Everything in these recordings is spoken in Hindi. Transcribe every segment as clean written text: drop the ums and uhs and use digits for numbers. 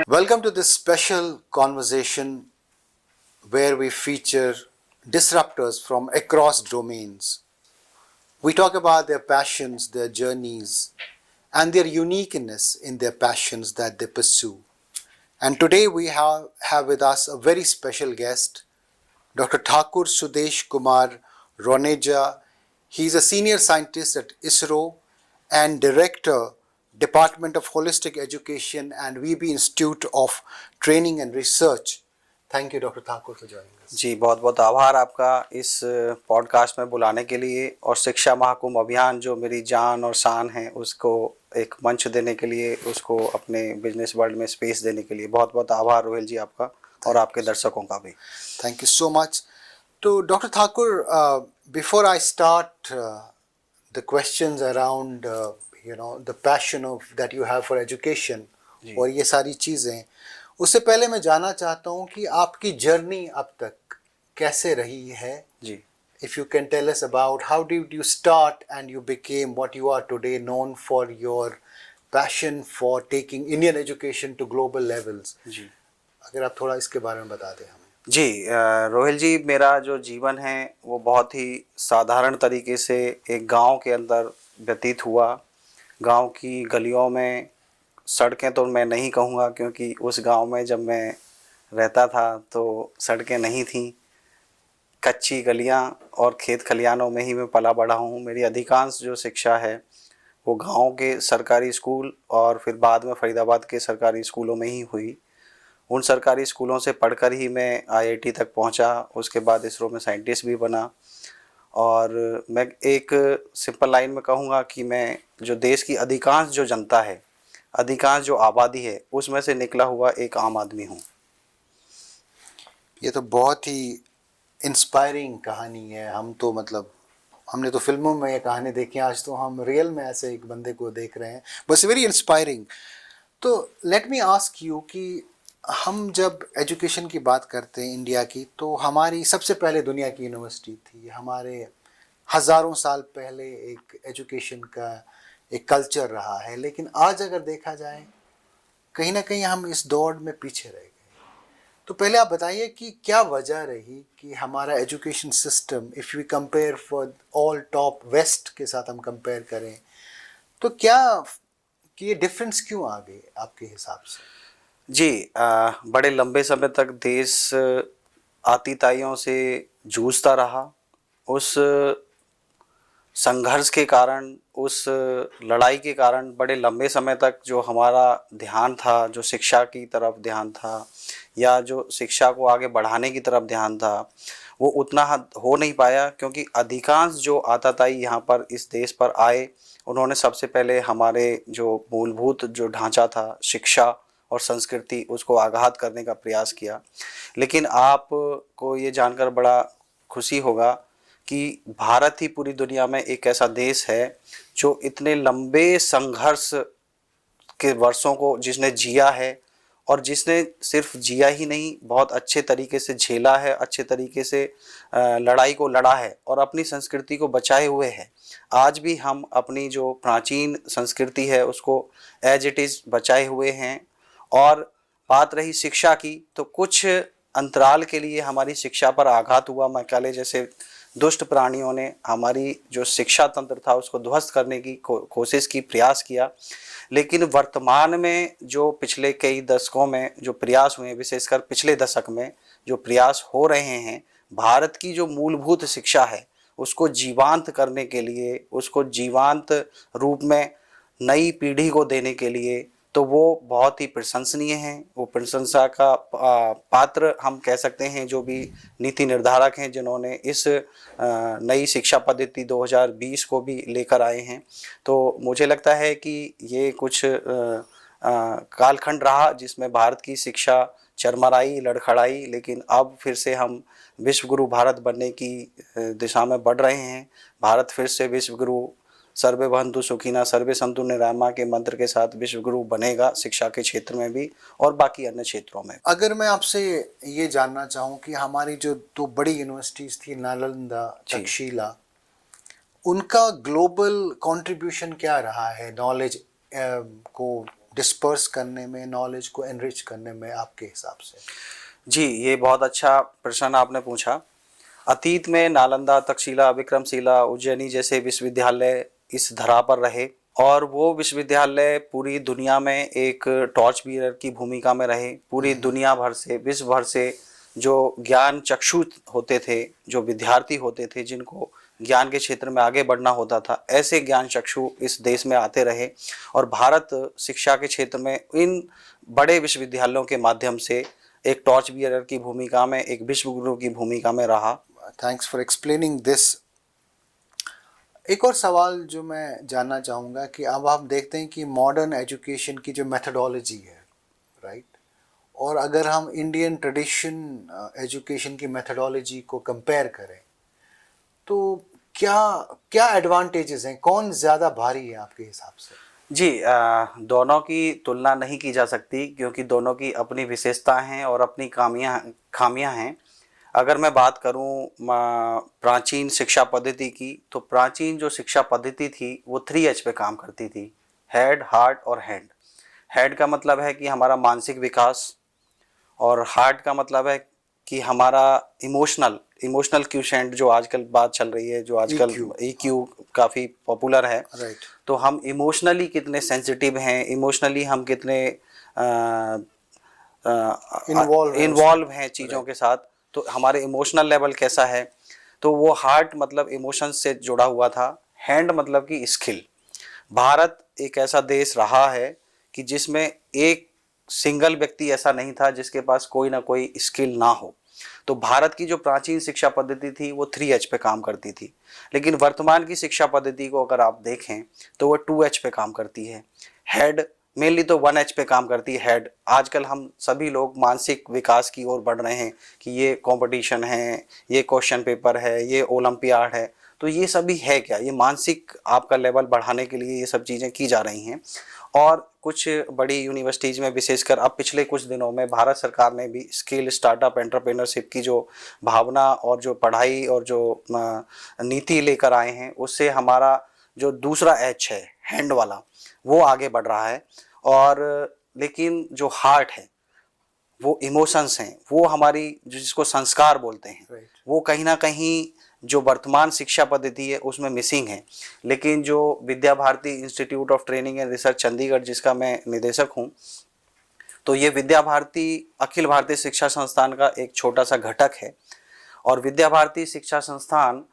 Welcome to this special conversation where we feature disruptors from across domains. We talk about their passions, their journeys, and their uniqueness in their passions that they pursue. And today we have with us a very special guest, Dr. Thakur Sudesh Kumar Roneja. He's a senior scientist at ISRO and director, Department of Holistic Education and VB Institute of Training and Research. Thank you, Dr. Thakur, for joining us. जी बहुत बहुत आभार आपका इस पॉडकास्ट में बुलाने के लिए और शिक्षा महाकुंभ अभियान जो मेरी जान और शान है उसको एक मंच देने के लिए, उसको अपने बिजनेस वर्ल्ड में स्पेस देने के लिए बहुत बहुत आभार रोहिल जी आपका और आपके दर्शकों का भी. Thank you so much. So, Dr. Thakur, before I start the questions around, the passion that you have for education और ये सारी चीज़ें, उससे पहले मैं जानना चाहता हूँ कि आपकी जर्नी अब तक कैसे रही है. जी. If you can tell us about how did you start and you became what you are today, known for your passion for taking Indian education to global levels. जी. अगर आप थोड़ा इसके बारे में बता दें हमें. जी रोहिल जी, मेरा जो जीवन है वो बहुत ही साधारण तरीके से एक गांव के अंदर व्यतीत हुआ. गांव की गलियों में, सड़कें तो मैं नहीं कहूँगा क्योंकि उस गांव में जब मैं रहता था तो सड़कें नहीं थीं, कच्ची गलियां और खेत खलियानों में ही मैं पला बढ़ा हूँ. मेरी अधिकांश जो शिक्षा है वो गांव के सरकारी स्कूल और फिर बाद में फरीदाबाद के सरकारी स्कूलों में ही हुई. उन सरकारी स्कूलों से पढ़कर ही मैं आईआईटी तक पहुंचा. उसके बाद इसरो में साइंटिस्ट भी बना और मैं एक सिंपल लाइन में कहूँगा कि मैं जो देश की अधिकांश जो जनता है, अधिकांश जो आबादी है, उसमें से निकला हुआ एक आम आदमी हूँ. ये तो बहुत ही इंस्पायरिंग कहानी है. हमने तो फिल्मों में ये कहानी देखी, आज तो हम रियल में ऐसे एक बंदे को देख रहे हैं. बस वेरी इंस्पायरिंग. तो लेट मी आस्क यू कि हम जब एजुकेशन की बात करते हैं इंडिया की, तो हमारी सबसे पहले दुनिया की यूनिवर्सिटी थी. हमारे हज़ारों साल पहले एक एजुकेशन का एक कल्चर रहा है. लेकिन आज अगर देखा जाए, कहीं ना कहीं हम इस दौड़ में पीछे रह गए. तो पहले आप बताइए कि क्या वजह रही कि हमारा education system, if we compare for all top west के साथ हम कंपेयर करें, तो क्या कि ये डिफरेंस क्यों आ गई आपके हिसाब से? जी बड़े लंबे समय तक देश आतिताइयों से जूझता रहा. उस संघर्ष के कारण, उस लड़ाई के कारण बड़े लंबे समय तक जो हमारा ध्यान था, जो शिक्षा की तरफ ध्यान था या जो शिक्षा को आगे बढ़ाने की तरफ ध्यान था, वो उतना हो नहीं पाया क्योंकि अधिकांश जो आताताई यहाँ पर इस देश पर आए, उन्होंने सबसे पहले हमारे जो मूलभूत जो ढांचा था, शिक्षा और संस्कृति, उसको आघात करने का प्रयास किया. लेकिन आपको ये जानकर बड़ा खुशी होगा कि भारत ही पूरी दुनिया में एक ऐसा देश है जो इतने लंबे संघर्ष के वर्षों को जिसने जिया है और जिसने सिर्फ जिया ही नहीं, बहुत अच्छे तरीके से झेला है, अच्छे तरीके से लड़ाई को लड़ा है और अपनी संस्कृति को बचाए हुए है. आज भी हम अपनी जो प्राचीन संस्कृति है उसको एज इट इज़ बचाए हुए हैं. और बात रही शिक्षा की, तो कुछ अंतराल के लिए हमारी शिक्षा पर आघात हुआ. मैकाले जैसे दुष्ट प्राणियों ने हमारी जो शिक्षा तंत्र था उसको ध्वस्त करने की कोशिश की, प्रयास किया. लेकिन वर्तमान में जो पिछले कई दशकों में जो प्रयास हुए, विशेषकर पिछले दशक में जो प्रयास हो रहे हैं, भारत की जो मूलभूत शिक्षा है उसको जीवांत करने के लिए, उसको जीवांत रूप में नई पीढ़ी को देने के लिए, तो वो बहुत ही प्रशंसनीय हैं. वो प्रशंसा का पात्र हम कह सकते हैं जो भी नीति निर्धारक हैं, जिन्होंने इस नई शिक्षा पद्धति 2020 को भी लेकर आए हैं. तो मुझे लगता है कि ये कुछ कालखंड रहा जिसमें भारत की शिक्षा चरमराई, लड़खड़ाई, लेकिन अब फिर से हम विश्वगुरु भारत बनने की दिशा में बढ़ रहे हैं. भारत फिर से विश्वगुरु, सर्वे भवन्तु सुखिनः सर्वे सन्तु निरामया के मंत्र के साथ विश्वगुरु बनेगा, शिक्षा के क्षेत्र में भी और बाकी अन्य क्षेत्रों में. अगर मैं आपसे ये जानना चाहूँ कि हमारी जो दो बड़ी यूनिवर्सिटीज़ थी, नालंदा, तक्षशिला, उनका ग्लोबल कंट्रीब्यूशन क्या रहा है नॉलेज को डिस्पर्स करने में, नॉलेज को एनरिच करने में आपके हिसाब से? जी, ये बहुत अच्छा प्रश्न आपने पूछा। अतीत में नालंदा, तक्षशिला, विक्रमशिला, उज्जैनी जैसे विश्वविद्यालय इस धरा पर रहे और वो विश्वविद्यालय पूरी दुनिया में एक टॉर्च बीरर की भूमिका में रहे। पूरी दुनिया भर से, विश्व भर से जो ज्ञान चक्षु होते थे, जो विद्यार्थी होते थे जिनको ज्ञान के क्षेत्र में आगे बढ़ना होता था, ऐसे ज्ञान चक्षु इस देश में आते रहे और भारत शिक्षा के क्षेत्र में इन बड़े विश्वविद्यालयों के माध्यम से एक टॉर्च बीयरर की भूमिका में, एक विश्व गुरु की भूमिका में रहा। Thanks for explaining this. एक और सवाल जो मैं जानना चाहूँगा कि अब आप देखते हैं कि मॉडर्न एजुकेशन की जो मेथडोलॉजी है, राइट, और अगर हम इंडियन ट्रेडिशन एजुकेशन की मेथडोलॉजी को कंपेयर करें तो क्या क्या एडवांटेजेस हैं, कौन ज़्यादा भारी है आपके हिसाब से? जी, दोनों की तुलना नहीं की जा सकती क्योंकि दोनों की अपनी विशेषता हैं और अपनी खामियां हैं। अगर मैं बात करूं प्राचीन शिक्षा पद्धति की, तो प्राचीन जो शिक्षा पद्धति थी वो 3H पे काम करती थी, हेड, हार्ट और हैंड। हेड का मतलब है कि हमारा मानसिक विकास, और हार्ट का मतलब है कि हमारा इमोशनल क्यूशेंट, जो आजकल बात चल रही है, जो आजकल EQ काफ़ी पॉपुलर है। राइट। तो हम इमोशनली कितने सेंसिटिव हैं, इमोशनली हम कितने इन्वॉल्व हैं चीज़ों के साथ, तो हमारे इमोशनल लेवल कैसा है। तो वो हार्ट मतलब इमोशंस से जुड़ा हुआ था। हैंड मतलब कि स्किल। भारत एक ऐसा देश रहा है कि जिसमें एक सिंगल व्यक्ति ऐसा नहीं था जिसके पास कोई ना कोई स्किल ना हो। तो भारत की जो प्राचीन शिक्षा पद्धति थी वो 3H पे काम करती थी, लेकिन वर्तमान की शिक्षा पद्धति को अगर आप देखें तो वो 2H पे काम करती है। हेड मेनली तो 1H पे काम करती है। हेड, आजकल हम सभी लोग मानसिक विकास की ओर बढ़ रहे हैं कि ये कंपटीशन है, ये क्वेश्चन पेपर है, ये ओलंपियाड है, तो ये सभी है क्या, ये मानसिक आपका लेवल बढ़ाने के लिए ये सब चीज़ें की जा रही हैं। और कुछ बड़ी यूनिवर्सिटीज़ में, विशेषकर अब पिछले कुछ दिनों में भारत सरकार ने भी स्किल, स्टार्टअप, एंटरप्रेन्योरशिप की जो भावना और जो पढ़ाई और जो नीति लेकर आए हैं, उससे हमारा जो दूसरा एच है, हैंड वाला, वो आगे बढ़ रहा है। और लेकिन जो हार्ट है, वो इमोशंस हैं, वो हमारी जिसको संस्कार बोलते हैं, वो कहीं ना कहीं जो वर्तमान शिक्षा पद्धति है उसमें मिसिंग है। लेकिन जो Vidya Bharati Institute of Training and Research Chandigarh, जिसका मैं निदेशक हूँ, तो ये विद्या भारती अखिल भारतीय शिक्षा संस्थान का एक छोटा सा घटक है। और विद्या भारती शिक्षा संस्थान,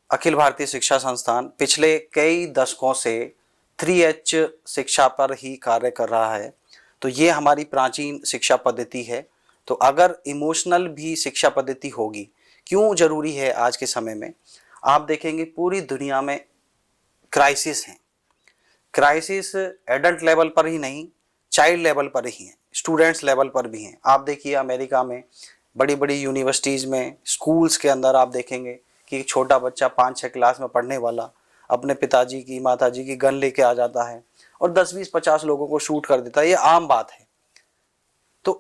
अखिल भारतीय शिक्षा संस्थान पिछले कई दशकों से 3H शिक्षा पर ही कार्य कर रहा है। तो ये हमारी प्राचीन शिक्षा पद्धति है। तो अगर इमोशनल भी शिक्षा पद्धति होगी, क्यों ज़रूरी है आज के समय में, आप देखेंगे पूरी दुनिया में क्राइसिस हैं। क्राइसिस एडल्ट लेवल पर ही नहीं, चाइल्ड लेवल पर ही हैं, स्टूडेंट्स लेवल पर भी हैं। आप देखिए अमेरिका में बड़ी बड़ी यूनिवर्सिटीज़ में, स्कूल्स के अंदर आप देखेंगे कि एक छोटा बच्चा 5-6 क्लास में पढ़ने वाला अपने पिताजी की, माताजी की गन लेके आ जाता है और 10-20-50 लोगों को शूट कर देता है। ये आम बात है। तो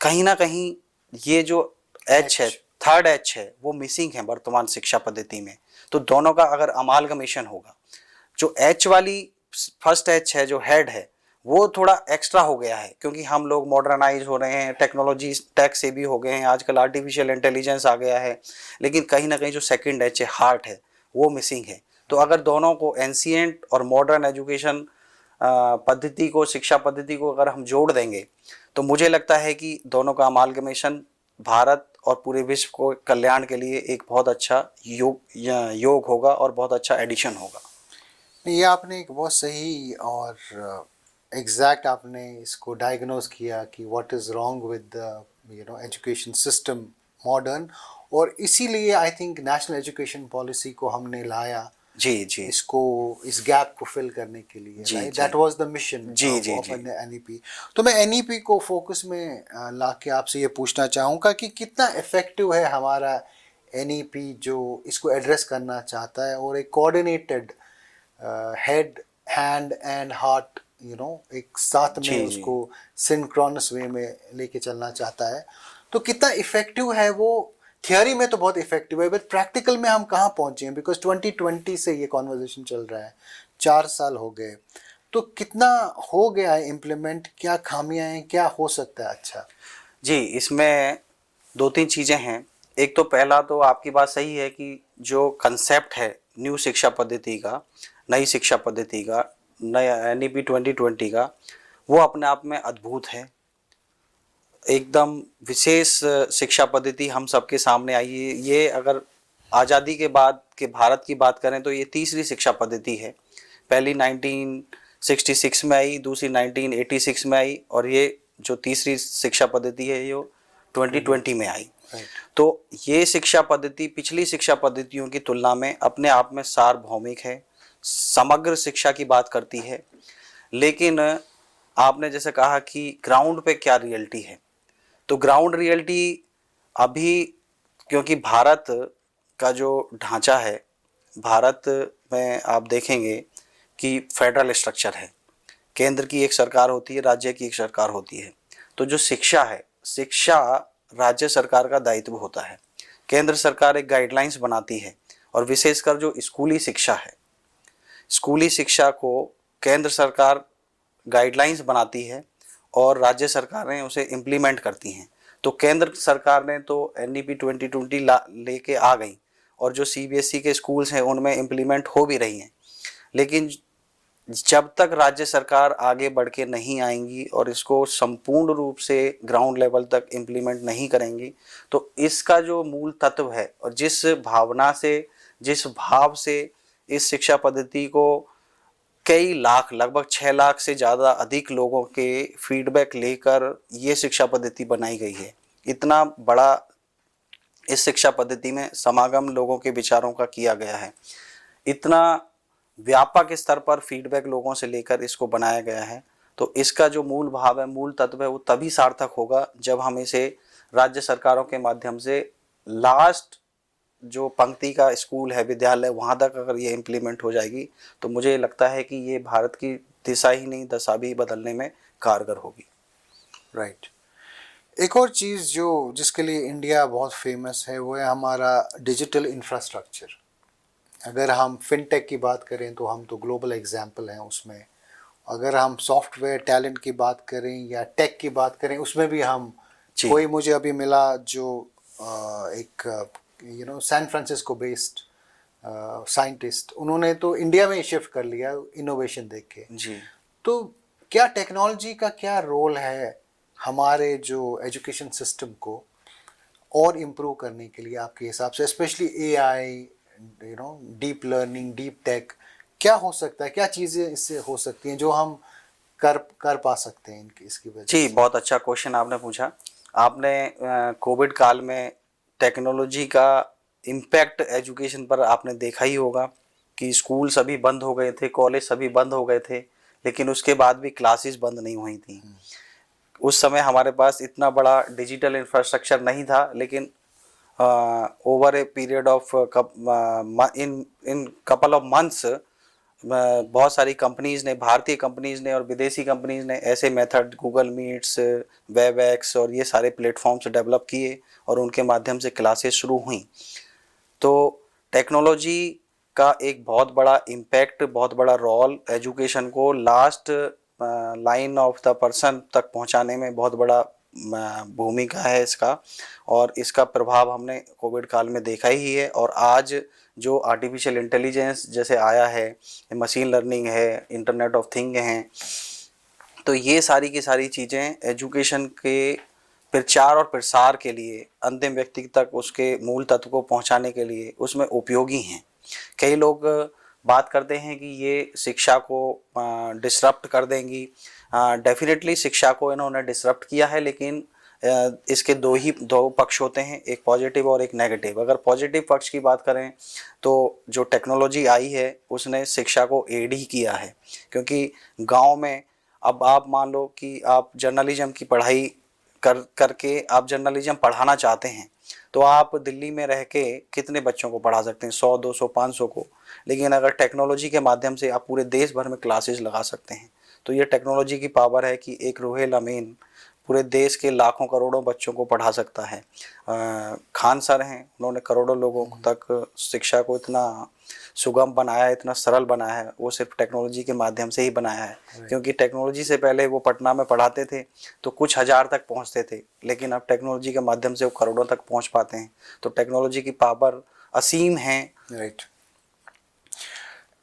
कहीं ना कहीं ये जो एच है, थर्ड एच है, वो मिसिंग है वर्तमान शिक्षा पद्धति में। तो दोनों का अगर अमालगमेशन होगा, जो एच वाली फर्स्ट एच है, जो हेड है, वो थोड़ा एक्स्ट्रा हो गया है क्योंकि हम लोग मॉडर्नाइज हो रहे हैं, टेक्नोलॉजी टेक से भी हो गए हैं, आजकल आर्टिफिशियल इंटेलिजेंस आ गया है। लेकिन कहीं ना कहीं जो सेकंड एच है, हार्ट है, वो मिसिंग है। तो अगर दोनों को, एंशिएंट और मॉडर्न एजुकेशन पद्धति को, शिक्षा पद्धति को अगर हम जोड़ देंगे, तो मुझे लगता है कि दोनों का अमालगमेशन भारत और पूरे विश्व को कल्याण के लिए एक बहुत अच्छा योग होगा और बहुत अच्छा एडिशन होगा। ये आपने एक बहुत सही और एग्जैक्ट आपने इसको डायग्नोज किया कि what is wrong with education system modern, और इसीलिए I think national education policy को हमने लाया। जी जी, इसको, इस गैप को फिल करने के लिए, right, that was the mission of NEP। तो मैं NEP को फोकस में ला के आपसे ये पूछना चाहूँगा कि कितना इफेक्टिव है हमारा NEP जो इसको एड्रेस करना चाहता है और एक coordinated head, hand and heart एक साथ में उसको सिंक्रोनस वे में लेके चलना चाहता है। तो कितना इफेक्टिव है वो? थियोरी में तो बहुत इफेक्टिव है, बट प्रैक्टिकल में हम कहाँ पहुँचे हैं? बिकॉज 2020 से ये कॉन्वर्जेशन चल रहा है, 4 साल हो गए। तो कितना हो गया है इम्प्लीमेंट, क्या खामियां हैं, क्या हो सकता है अच्छा? जी, इसमें दो तीन चीज़ें हैं। एक तो पहला तो आपकी बात सही है कि जो कंसेप्ट है न्यू शिक्षा पद्धति का, नई शिक्षा पद्धति का, नया NEP 2020 का, वो अपने आप में अद्भुत है। एकदम विशेष शिक्षा पद्धति हम सबके सामने आई है। ये अगर आज़ादी के बाद के भारत की बात करें तो ये तीसरी शिक्षा पद्धति है। पहली 1966 में आई, दूसरी 1986 में आई, और ये जो तीसरी शिक्षा पद्धति है ये 2020 में आई। तो ये शिक्षा पद्धति पिछली शिक्षा पद्धतियों की तुलना में अपने आप में सार्वभौमिक है, समग्र शिक्षा की बात करती है। लेकिन आपने जैसे कहा कि ग्राउंड पे क्या रियलिटी है, तो ग्राउंड रियलिटी अभी, क्योंकि भारत का जो ढांचा है, भारत में आप देखेंगे कि फेडरल स्ट्रक्चर है, केंद्र की एक सरकार होती है, राज्य की एक सरकार होती है। तो जो शिक्षा है, शिक्षा राज्य सरकार का दायित्व होता है। केंद्र सरकार एक गाइडलाइंस बनाती है, और विशेषकर जो स्कूली शिक्षा है, स्कूली शिक्षा को केंद्र सरकार गाइडलाइंस बनाती है और राज्य सरकारें उसे इम्प्लीमेंट करती हैं। तो केंद्र सरकार ने तो NEP 2020 लेके आ गई, और जो CBSE के स्कूल्स हैं उनमें इम्प्लीमेंट हो भी रही हैं। लेकिन जब तक राज्य सरकार आगे बढ़ के नहीं आएंगी और इसको संपूर्ण रूप से ग्राउंड लेवल तक इम्प्लीमेंट नहीं करेंगी, तो इसका जो मूल तत्व है और जिस भावना से, जिस भाव से इस शिक्षा पद्धति को कई लाख, लगभग 6 लाख से ज़्यादा अधिक लोगों के फीडबैक लेकर ये शिक्षा पद्धति बनाई गई है, इतना बड़ा इस शिक्षा पद्धति में समागम लोगों के विचारों का किया गया है, इतना व्यापक स्तर पर फीडबैक लोगों से लेकर इसको बनाया गया है, तो इसका जो मूल भाव है, मूल तत्व है, वो तभी सार्थक होगा जब हम इसे राज्य सरकारों के माध्यम से लास्ट जो पंक्ति का स्कूल है, विद्यालय, वहाँ तक अगर ये इम्प्लीमेंट हो जाएगी, तो मुझे लगता है कि ये भारत की दिशा ही नहीं, दशा भी बदलने में कारगर होगी। राइट। एक और चीज़ जो जिसके लिए इंडिया बहुत फेमस है वो है हमारा डिजिटल इंफ्रास्ट्रक्चर। अगर हम फिनटेक की बात करें तो हम तो ग्लोबल एग्जाम्पल हैं उसमें। अगर हम सॉफ्टवेयर टैलेंट की बात करें या टेक की बात करें, उसमें भी हम, कोई मुझे अभी मिला जो एक सैन फ्रांसिस्को बेस्ड साइंटिस्ट, उन्होंने तो इंडिया में ही शिफ्ट कर लिया इनोवेशन देख के जी। तो क्या टेक्नोलॉजी का क्या रोल है हमारे जो एजुकेशन सिस्टम को और इम्प्रूव करने के लिए आपके हिसाब से, specially AI, deep learning, deep tech, क्या हो सकता है, क्या चीज़ें इससे हो सकती हैं जो हम कर पा सकते हैं इसकी वजह जी, से? बहुत अच्छा क्वेश्चन आपने पूछा। आपने कोविड काल में टेक्नोलॉजी का इम्पैक्ट एजुकेशन पर आपने देखा ही होगा कि स्कूल सभी बंद हो गए थे, कॉलेज सभी बंद हो गए थे, लेकिन उसके बाद भी क्लासेस बंद नहीं हुई थी। उस समय हमारे पास इतना बड़ा डिजिटल इंफ्रास्ट्रक्चर नहीं था, लेकिन over a period of in couple of months बहुत सारी कंपनीज़ ने, भारतीय कंपनीज़ ने और विदेशी कंपनीज़ ने ऐसे मेथड, गूगल मीट्स, वेबएक्स और ये सारे प्लेटफॉर्म्स डेवलप किए और उनके माध्यम से क्लासेस शुरू हुई। तो टेक्नोलॉजी का एक बहुत बड़ा इम्पैक्ट, बहुत बड़ा रोल एजुकेशन को last line of the person तक पहुंचाने में बहुत बड़ा भूमिका है इसका, और इसका प्रभाव हमने कोविड काल में देखा ही है। और आज जो आर्टिफिशियल इंटेलिजेंस जैसे आया है, मशीन लर्निंग है, इंटरनेट ऑफ थिंग हैं, तो ये सारी की सारी चीज़ें एजुकेशन के प्रचार और प्रसार के लिए, अंतिम व्यक्ति तक उसके मूल तत्व को पहुंचाने के लिए उसमें उपयोगी हैं। कई लोग बात करते हैं कि ये शिक्षा को डिसरप्ट कर देंगी। डेफिनेटली शिक्षा को इन्होंने डिसरप्ट किया है, लेकिन इसके दो पक्ष होते हैं, एक पॉजिटिव और एक नेगेटिव। अगर पॉजिटिव पक्ष की बात करें तो जो टेक्नोलॉजी आई है उसने शिक्षा को एड ही किया है, क्योंकि गांव में अब आप मान लो कि आप जर्नलिज्म की पढ़ाई करके आप जर्नलिज्म पढ़ाना चाहते हैं, तो आप दिल्ली में रह के कितने बच्चों को पढ़ा सकते हैं, 100, 200, 500 को। लेकिन अगर टेक्नोलॉजी के माध्यम से आप पूरे देश भर में क्लासेस लगा सकते हैं, तो ये टेक्नोलॉजी की पावर है कि एक रुहेल अमीन पूरे देश के लाखों करोड़ों बच्चों को पढ़ा सकता है। खान सर हैं, उन्होंने करोड़ों लोगों तक शिक्षा को इतना सुगम बनाया है, इतना सरल बनाया है, वो सिर्फ टेक्नोलॉजी के माध्यम से ही बनाया है। क्योंकि टेक्नोलॉजी से पहले वो पटना में पढ़ाते थे तो कुछ हजार तक पहुंचते थे, लेकिन अब टेक्नोलॉजी के माध्यम से वो करोड़ों तक पहुंच पाते हैं। तो टेक्नोलॉजी की पावर असीम है। राइट।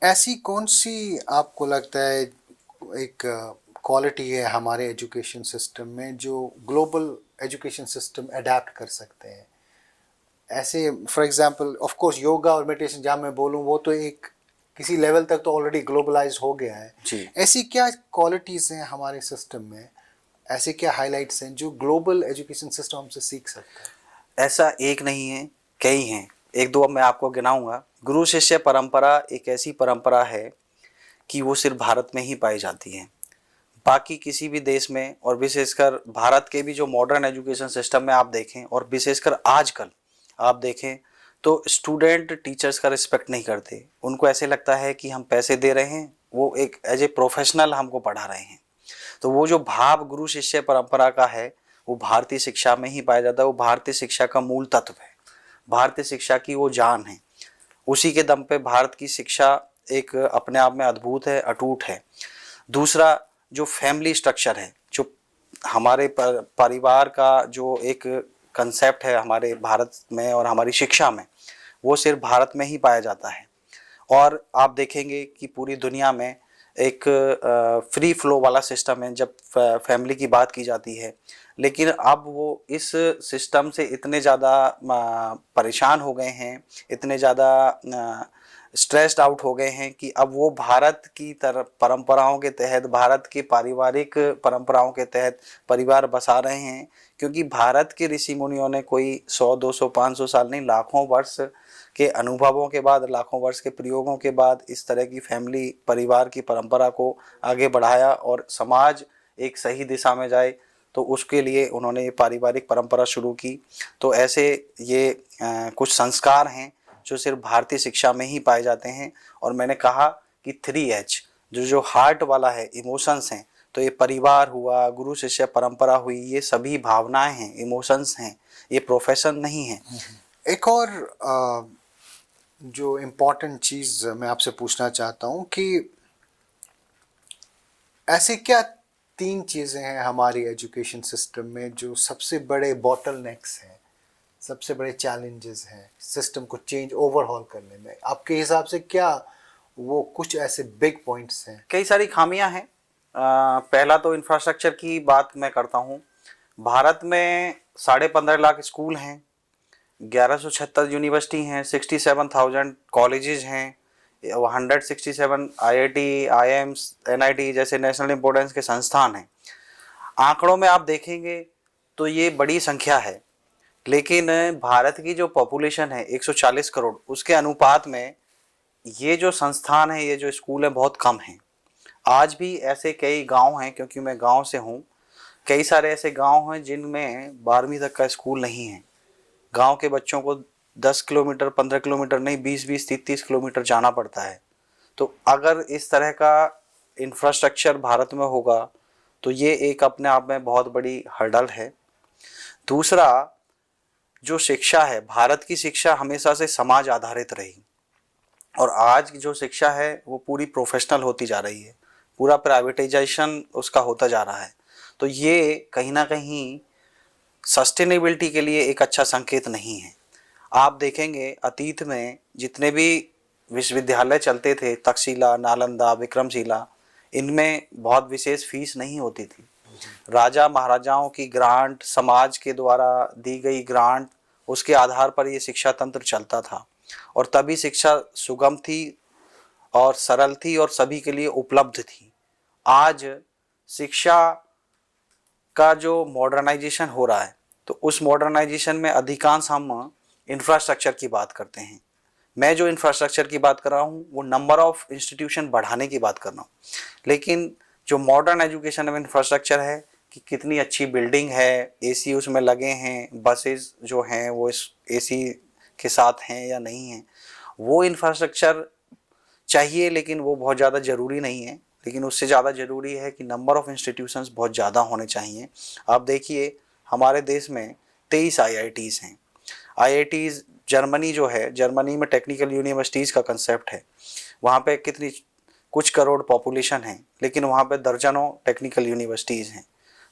ऐसी कौन सी आपको लगता है एक क्वालिटी है हमारे एजुकेशन सिस्टम में जो ग्लोबल एजुकेशन सिस्टम अडेप्ट कर सकते हैं? ऐसे for example of course yoga और मेडिटेशन जहाँ मैं बोलूँ वो तो एक किसी लेवल तक तो ऑलरेडी ग्लोबलाइज हो गया है जी। ऐसी क्या क्वालिटीज़ हैं हमारे सिस्टम में, ऐसे क्या हाइलाइट्स हैं जो ग्लोबल एजुकेशन सिस्टम हमसे सीख सकता है? ऐसा एक नहीं है, कई हैं। एक दो अब मैं आपको गिनाऊंगा। गुरु शिष्य परंपरा एक ऐसी परंपरा है कि वो सिर्फ भारत में ही पाई जाती है। बाकी किसी भी देश में, और विशेषकर भारत के भी जो मॉडर्न एजुकेशन सिस्टम में आप देखें, और विशेषकर आजकल आप देखें, तो स्टूडेंट टीचर्स का रिस्पेक्ट नहीं करते। उनको ऐसे लगता है कि हम पैसे दे रहे हैं, वो एक एज ए प्रोफेशनल हमको पढ़ा रहे हैं। तो वो जो भाव गुरु शिष्य परंपरा का है वो भारतीय शिक्षा में ही पाया जाता है। वो भारतीय शिक्षा का मूल तत्व है, भारतीय शिक्षा की वो जान है। उसी के दम पे भारत की शिक्षा एक अपने आप में अद्भुत है, अटूट है। दूसरा, जो फैमिली स्ट्रक्चर है, जो हमारे परिवार का जो एक कंसेप्ट है हमारे भारत में और हमारी शिक्षा में, वो सिर्फ भारत में ही पाया जाता है। और आप देखेंगे कि पूरी दुनिया में एक फ्री फ्लो वाला सिस्टम है जब फैमिली की बात की जाती है। लेकिन अब वो इस सिस्टम से इतने ज़्यादा परेशान हो गए हैं, इतने ज़्यादा स्ट्रेस्ड आउट हो गए हैं कि अब वो भारत की तरफ परंपराओं के तहत, भारत के पारिवारिक परंपराओं के तहत परिवार बसा रहे हैं। क्योंकि भारत के ऋषि मुनियों ने कोई 100, 200, 500 साल नहीं, लाखों वर्ष के अनुभवों के बाद, लाखों वर्ष के प्रयोगों के बाद इस तरह की फैमिली, परिवार की परंपरा को आगे बढ़ाया और समाज एक सही दिशा में जाए, तो उसके लिए उन्होंने ये पारिवारिक परंपरा शुरू की। तो ऐसे ये कुछ संस्कार हैं जो सिर्फ भारतीय शिक्षा में ही पाए जाते हैं। और मैंने कहा कि 3H जो हार्ट वाला है, इमोशंस हैं, तो ये परिवार हुआ, गुरु शिष्य परंपरा हुई, ये सभी भावनाएं हैं, इमोशंस हैं, ये प्रोफेशन नहीं है। एक और जो इम्पोर्टेंट चीज़ मैं आपसे पूछना चाहता हूँ कि ऐसे क्या 3 चीज़ें हैं हमारी एजुकेशन सिस्टम में जो सबसे बड़े बॉटलनेक्स हैं, सबसे बड़े चैलेंजेस हैं सिस्टम को चेंज ओवरहॉल करने में? आपके हिसाब से क्या वो कुछ ऐसे बिग पॉइंट्स हैं? कई सारी खामियां हैं। पहला तो इंफ्रास्ट्रक्चर की बात मैं करता हूँ। भारत में 15.5 लाख स्कूल हैं, 1176 यूनिवर्सिटी हैं, 67,000 कॉलेजेस हैं, 167 IIT, IIMs, NIT जैसे नेशनल इम्पोर्टेंस के संस्थान हैं। आंकड़ों में आप देखेंगे तो ये बड़ी संख्या है, लेकिन भारत की जो पॉपुलेशन है 140 करोड़, उसके अनुपात में ये जो संस्थान है, ये जो स्कूल है, बहुत कम हैं। आज भी ऐसे कई गांव हैं, क्योंकि मैं गांव से हूँ, कई सारे ऐसे गांव हैं जिनमें 12वीं तक का स्कूल नहीं है। गांव के बच्चों को 10 किलोमीटर, 15 किलोमीटर नहीं, 20-20, 30-30 किलोमीटर जाना पड़ता है। तो अगर इस तरह का इंफ्रास्ट्रक्चर भारत में होगा तो ये एक अपने आप में बहुत बड़ी हर्डल है। दूसरा, जो शिक्षा है, भारत की शिक्षा हमेशा से समाज आधारित रही, और आज की जो शिक्षा है वो पूरी प्रोफेशनल होती जा रही है, पूरा प्राइवेटाइजेशन उसका होता जा रहा है। तो ये कहीं ना कहीं सस्टेनेबिलिटी के लिए एक अच्छा संकेत नहीं है। आप देखेंगे अतीत में जितने भी विश्वविद्यालय चलते थे, तक्षशिला, नालंदा, विक्रमशिला, इनमें बहुत विशेष फीस नहीं होती थी। राजा महाराजाओं की ग्रांट, समाज के द्वारा दी गई ग्रांट, उसके आधार पर ये शिक्षा तंत्र चलता था, और तभी शिक्षा सुगम थी और सरल थी और सभी के लिए उपलब्ध थी। आज शिक्षा का जो मॉडर्नाइजेशन हो रहा है, तो उस मॉडर्नाइजेशन में अधिकांश हम इंफ्रास्ट्रक्चर की बात करते हैं। मैं जो इंफ्रास्ट्रक्चर की बात कर रहा हूँ वो नंबर ऑफ इंस्टीट्यूशन बढ़ाने की बात कर रहा हूँ। लेकिन जो मॉडर्न एजुकेशन में इंफ्रास्ट्रक्चर है कि कितनी अच्छी बिल्डिंग है, AC उसमें लगे हैं, बसेस जो हैं वो इस AC के साथ हैं या नहीं हैं, वो इंफ्रास्ट्रक्चर चाहिए, लेकिन वो बहुत ज़्यादा ज़रूरी नहीं है। लेकिन उससे ज़्यादा ज़रूरी है कि नंबर ऑफ़ इंस्टीट्यूशंस बहुत ज़्यादा होने चाहिए। आप देखिए हमारे देश में 23 आईआईटीज़ हैं। आईआईटीज़ जर्मनी जो है, जर्मनी में टेक्निकल यूनिवर्सिटीज़ का कंसेप्ट है। वहाँ पे कितनी कुछ करोड़ पॉपुलेशन है, लेकिन वहाँ पे दर्जनों टेक्निकल यूनिवर्सिटीज़ हैं।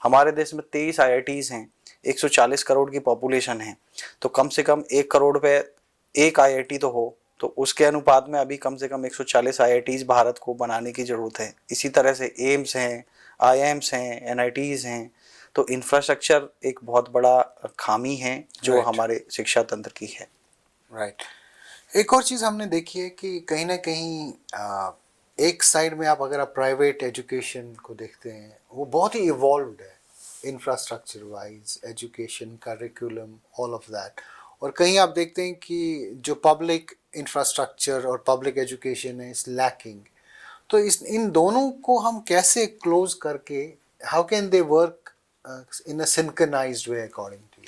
हमारे देश में 23 आईआईटीज़ हैं, 140 करोड़ की पॉपुलेशन है, तो कम से कम 1 करोड़ पे एक आईआईटी तो हो। तो उसके अनुपात में अभी कम से कम 140 आईआईटीज़ भारत को बनाने की ज़रूरत है। इसी तरह से एम्स हैं, आईआईएम्स हैं, एनआईटीज़ हैं। तो इंफ्रास्ट्रक्चर एक बहुत बड़ा खामी है जो राइट, हमारे शिक्षा तंत्र की है। राइट। एक और चीज़ हमने देखी है कि कहीं ना कहीं एक साइड में अगर आप प्राइवेट एजुकेशन को देखते हैं, वो बहुत ही इवॉल्व्ड है, infrastructure wise, education, curriculum, all of that. और कहीं आप देखते हैं कि जो पब्लिक इंफ्रास्ट्रक्चर और पब्लिक एजुकेशन है, इस लैकिंग। तो इस इन दोनों को हम कैसे क्लोज करके, how can they work in a synchronised way according to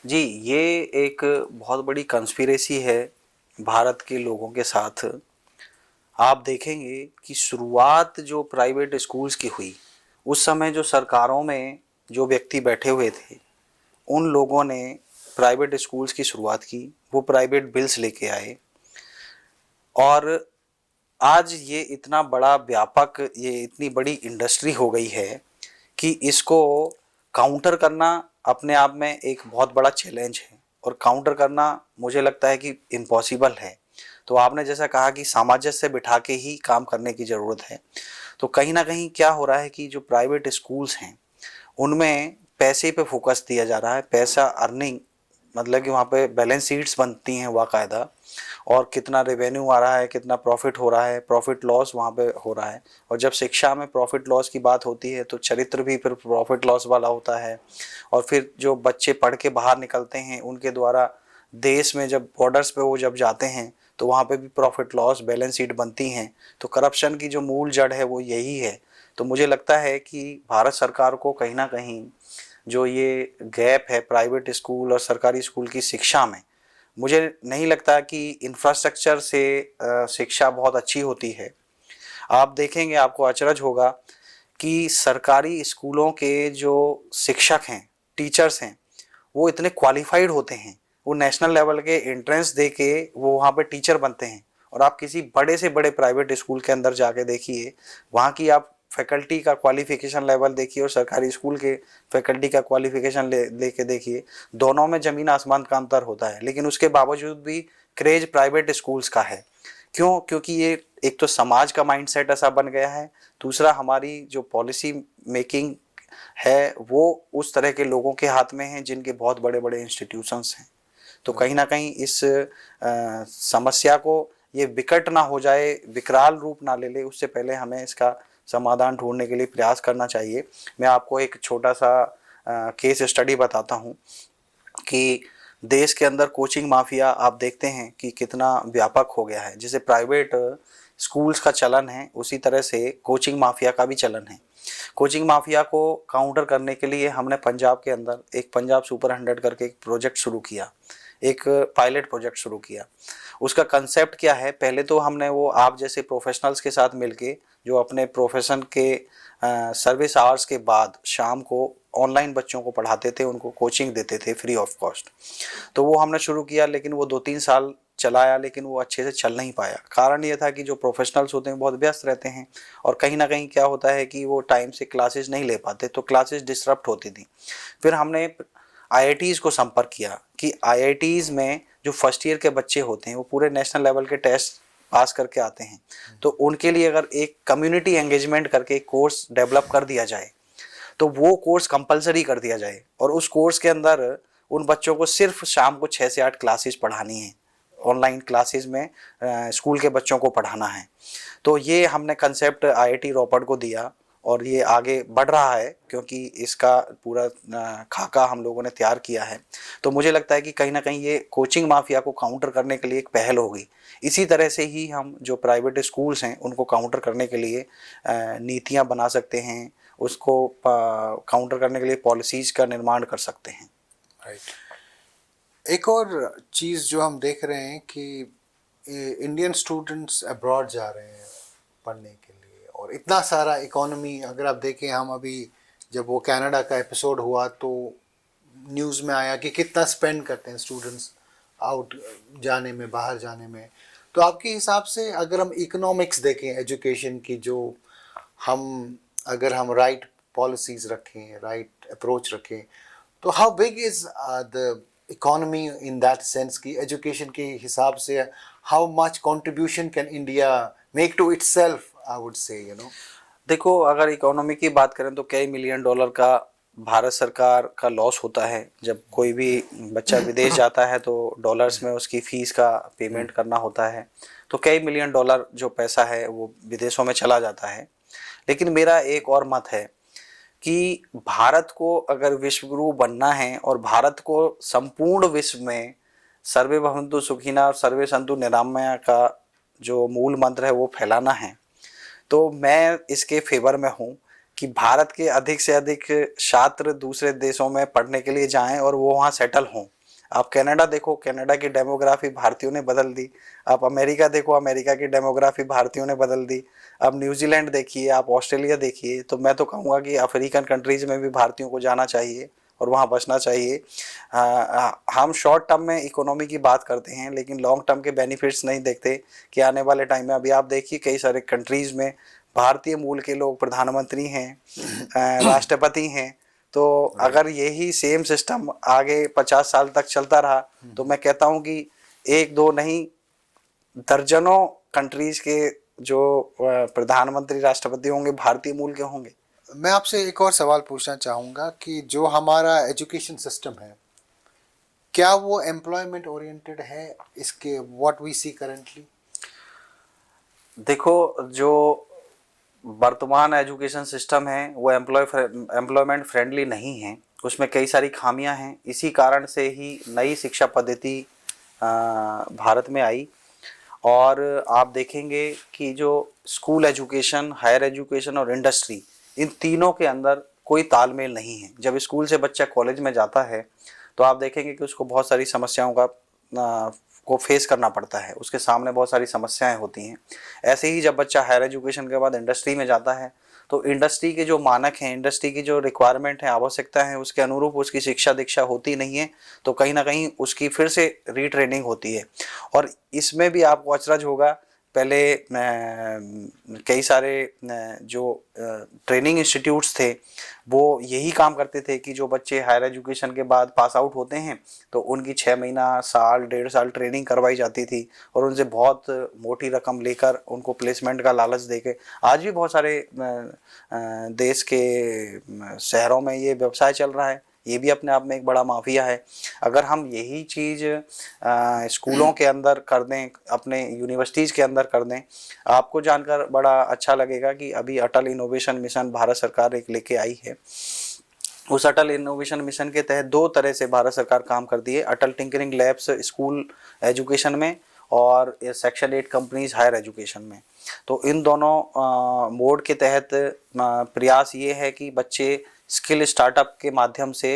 जी, ये एक बहुत बड़ी कंस्पिरेसी है भारत के लोगों के साथ। आप देखेंगे कि शुरुआत जो प्राइवेट स्कूल्स की हुई, उस समय जो सरकारों में जो व्यक्ति बैठे हुए थे, उन लोगों ने प्राइवेट स्कूल्स की शुरुआत की। वो प्राइवेट बिल्स लेके आए और आज ये इतना बड़ा व्यापक, ये इतनी बड़ी इंडस्ट्री हो गई है कि इसको काउंटर करना अपने आप में एक बहुत बड़ा चैलेंज है, और काउंटर करना मुझे लगता है कि इम्पॉसिबल है। तो आपने जैसा कहा कि सामंजस्य बिठा के ही काम करने की ज़रूरत है। तो कहीं ना कहीं क्या हो रहा है कि जो प्राइवेट स्कूल्स हैं उनमें पैसे पे फोकस दिया जा रहा है, पैसा अर्निंग, मतलब कि वहाँ पे बैलेंस शीट्स बनती हैं बाकायदा, और कितना रेवेन्यू आ रहा है, कितना प्रॉफिट हो रहा है, प्रॉफिट लॉस वहाँ पे हो रहा है। और जब शिक्षा में प्रॉफिट लॉस की बात होती है तो चरित्र भी फिर प्रॉफिट लॉस वाला होता है। और फिर जो बच्चे पढ़ के बाहर निकलते हैं उनके द्वारा देश में जब बॉर्डर्स पे वो जब जाते हैं तो वहाँ पे भी प्रॉफिट लॉस बैलेंस शीट बनती हैं। तो करप्शन की जो मूल जड़ है वो यही है। तो मुझे लगता है कि भारत सरकार को कहीं ना कहीं जो ये गैप है प्राइवेट स्कूल और सरकारी स्कूल की शिक्षा में, मुझे नहीं लगता कि इंफ्रास्ट्रक्चर से शिक्षा बहुत अच्छी होती है। आप देखेंगे, आपको अचरज होगा कि सरकारी स्कूलों के जो शिक्षक हैं, टीचर्स हैं, वो इतने क्वालिफाइड होते हैं, वो नेशनल लेवल के एंट्रेंस दे के वो वहाँ पे टीचर बनते हैं। और आप किसी बड़े से बड़े प्राइवेट स्कूल के अंदर जाके देखिए, वहाँ की आप फैकल्टी का क्वालिफिकेशन लेवल देखिए और सरकारी स्कूल के फैकल्टी का क्वालिफिकेशन लेके देखिए, दोनों में ज़मीन आसमान का अंतर होता है। लेकिन उसके बावजूद भी क्रेज प्राइवेट स्कूल्स का है। क्यों? क्योंकि ये एक तो समाज का माइंडसेट ऐसा बन गया है, दूसरा हमारी जो पॉलिसी मेकिंग है वो उस तरह के लोगों के हाथ में है जिनके बहुत बड़े बड़े इंस्टीट्यूशंस हैं। तो कहीं ना कहीं इस समस्या को ये विकट ना हो जाए, विकराल रूप ना ले ले, उससे पहले हमें इसका समाधान ढूंढने के लिए प्रयास करना चाहिए। मैं आपको एक छोटा सा केस स्टडी बताता हूँ कि देश के अंदर कोचिंग माफिया आप देखते हैं कि कितना व्यापक हो गया है। जैसे प्राइवेट स्कूल्स का चलन है, उसी तरह से कोचिंग माफिया का भी चलन है। कोचिंग माफिया को काउंटर करने के लिए हमने पंजाब के अंदर एक पंजाब सुपर 100 करके एक प्रोजेक्ट शुरू किया, एक पायलट प्रोजेक्ट शुरू किया। उसका कंसेप्ट क्या है? पहले तो हमने वो आप जैसे प्रोफेशनल्स के साथ मिलके जो अपने प्रोफेशन के सर्विस आवर्स के बाद शाम को ऑनलाइन बच्चों को पढ़ाते थे, उनको कोचिंग देते थे फ्री ऑफ कॉस्ट। तो वो हमने शुरू किया, लेकिन वो 2-3 साल चलाया, लेकिन वो अच्छे से चल नहीं पाया। कारण ये था कि जो प्रोफेशनल्स होते हैं बहुत व्यस्त रहते हैं, और कहीं ना कहीं क्या होता है कि वो टाइम से क्लासेस नहीं ले पाते, तो क्लासेस डिसरप्ट होती थी। फिर हमने आईआईटीज़ को संपर्क किया कि आईआईटीज़ में जो फर्स्ट ईयर के बच्चे होते हैं वो पूरे नेशनल लेवल के टेस्ट पास करके आते हैं, तो उनके लिए अगर एक कम्युनिटी एंगेजमेंट करके एक कोर्स डेवलप कर दिया जाए, तो वो कोर्स कंपलसरी कर दिया जाए, और उस कोर्स के अंदर उन बच्चों को सिर्फ शाम को 6 से 8 क्लासेस पढ़ानी है, ऑनलाइन क्लासेस में स्कूल के बच्चों को पढ़ाना है। तो ये हमने कंसेप्ट आईआईटी रोपड़ को दिया, और ये आगे बढ़ रहा है क्योंकि इसका पूरा खाका हम लोगों ने तैयार किया है। तो मुझे लगता है कि कहीं ना कहीं ये कोचिंग माफिया को काउंटर करने के लिए एक पहल होगी। इसी तरह से ही हम जो प्राइवेट स्कूल्स हैं उनको काउंटर करने के लिए नीतियां बना सकते हैं, उसको काउंटर करने के लिए पॉलिसीज़ का निर्माण कर सकते हैं। राइट। एक और चीज़ जो हम देख रहे हैं कि इंडियन स्टूडेंट्स अब्रॉड जा रहे हैं पढ़ने के लिए, और इतना सारा इकोनॉमी, अगर आप देखें, हम अभी जब वो कनाडा का एपिसोड हुआ तो न्यूज़ में आया कि कितना स्पेंड करते हैं स्टूडेंट्स आउट जाने में, बाहर जाने में। तो आपके हिसाब से अगर हम इकोनॉमिक्स देखें एजुकेशन की, जो हम अगर हम राइट पॉलिसीज़ रखें, राइट अप्रोच रखें, तो how big is the economy in that sense कि एजुकेशन के हिसाब से how much contribution can India make to itself, I would say, you know. देखो, अगर इकोनॉमी की बात करें तो कई मिलियन डॉलर का भारत सरकार का लॉस होता है। जब कोई भी बच्चा विदेश जाता है तो डॉलर्स में उसकी फीस का पेमेंट करना होता है, तो कई मिलियन डॉलर जो पैसा है वो विदेशों में चला जाता है। लेकिन मेरा एक और मत है कि भारत को अगर विश्व गुरु बनना है और भारत को संपूर्ण विश्व में सर्वे भवन्तु सुखिनः और सर्वे सन्तु निरामया का जो मूल मंत्र है वो फैलाना है, तो मैं इसके फेवर में हूँ कि भारत के अधिक से अधिक छात्र दूसरे देशों में पढ़ने के लिए जाएं और वो वहाँ सेटल हों। आप कनाडा देखो, कनाडा की डेमोग्राफी भारतीयों ने बदल दी। आप अमेरिका देखो, अमेरिका की डेमोग्राफी भारतीयों ने बदल दी। अब न्यूजीलैंड देखिए, आप ऑस्ट्रेलिया देखिए। तो मैं तो कहूँगा कि अफ्रीकन कंट्रीज़ में भी भारतीयों को जाना चाहिए और वहाँ बचना चाहिए। हम शॉर्ट टर्म में इकोनॉमी की बात करते हैं लेकिन लॉन्ग टर्म के बेनिफिट्स नहीं देखते कि आने वाले टाइम में, अभी आप देखिए कई सारे कंट्रीज़ में भारतीय मूल के लोग प्रधानमंत्री हैं, राष्ट्रपति हैं। तो अगर यही सेम सिस्टम आगे 50 साल तक चलता रहा तो मैं कहता हूँ कि एक दो नहीं, दर्जनों कंट्रीज के जो प्रधानमंत्री राष्ट्रपति होंगे भारतीय मूल के होंगे। मैं आपसे एक और सवाल पूछना चाहूँगा कि जो हमारा एजुकेशन सिस्टम है, क्या वो एम्प्लॉयमेंट ओरिएंटेड है, इसके व्हाट वी सी करेंटली? देखो, जो वर्तमान एजुकेशन सिस्टम है वो एम्प्लॉयमेंट फ्रेंडली नहीं है, उसमें कई सारी खामियां हैं। इसी कारण से ही नई शिक्षा पद्धति भारत में आई। और आप देखेंगे कि जो स्कूल एजुकेशन, हायर एजुकेशन और इंडस्ट्री, इन तीनों के अंदर कोई तालमेल नहीं है। जब स्कूल से बच्चा कॉलेज में जाता है तो आप देखेंगे कि उसको बहुत सारी समस्याओं को फेस करना पड़ता है, उसके सामने बहुत सारी समस्याएं होती हैं। ऐसे ही जब बच्चा हायर एजुकेशन के बाद इंडस्ट्री में जाता है तो इंडस्ट्री के जो मानक हैं, इंडस्ट्री की जो रिक्वायरमेंट है, आवश्यकता है, उसके अनुरूप उसकी शिक्षा दीक्षा होती नहीं है। तो कहीं ना कहीं उसकी फिर से रीट्रेनिंग होती है। और इसमें भी आपको अचरज होगा, पहले कई सारे जो ट्रेनिंग इंस्टीट्यूट्स थे वो यही काम करते थे कि जो बच्चे हायर एजुकेशन के बाद पास आउट होते हैं तो उनकी 6 महीना, साल, 1.5 साल ट्रेनिंग करवाई जाती थी और उनसे बहुत मोटी रकम लेकर उनको प्लेसमेंट का लालच देके आज भी बहुत सारे देश के शहरों में ये व्यवसाय चल रहा है। ये भी अपने आप में एक बड़ा माफिया है। अगर हम यही चीज़ स्कूलों के अंदर कर दें, अपने यूनिवर्सिटीज़ के अंदर कर दें, आपको जानकर बड़ा अच्छा लगेगा कि अभी अटल इनोवेशन मिशन भारत सरकार एक लेके आई है। उस अटल इनोवेशन मिशन के तहत 2 तरह से भारत सरकार काम करती है, अटल टिंकरिंग लैब्स स्कूल एजुकेशन में और सेक्शन 8 कंपनीज हायर एजुकेशन में। तो इन दोनों मोड के तहत प्रयास ये है कि बच्चे स्किल स्टार्टअप के माध्यम से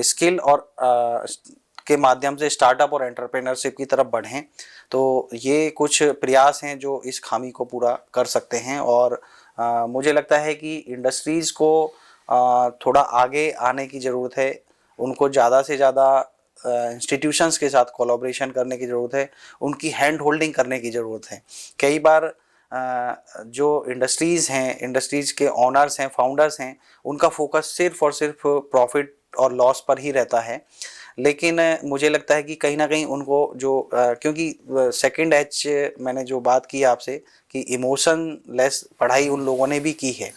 स्किल और के माध्यम से स्टार्टअप और एंटरप्रेन्योरशिप की तरफ बढ़ें। तो ये कुछ प्रयास हैं जो इस खामी को पूरा कर सकते हैं। और मुझे लगता है कि इंडस्ट्रीज़ को थोड़ा आगे आने की ज़रूरत है, उनको ज़्यादा से ज़्यादा इंस्टीट्यूशंस के साथ कोलैबोरेशन करने की ज़रूरत है, उनकी हैंड होल्डिंग करने की ज़रूरत है। कई बार जो इंडस्ट्रीज़ हैं, इंडस्ट्रीज़ के ओनर्स हैं, फाउंडर्स हैं, उनका फोकस सिर्फ और सिर्फ प्रॉफिट और लॉस पर ही रहता है। लेकिन मुझे लगता है कि कहीं ना कहीं उनको जो क्योंकि सेकंड एच मैंने जो बात की आपसे कि इमोशन लेस पढ़ाई उन लोगों ने भी की है,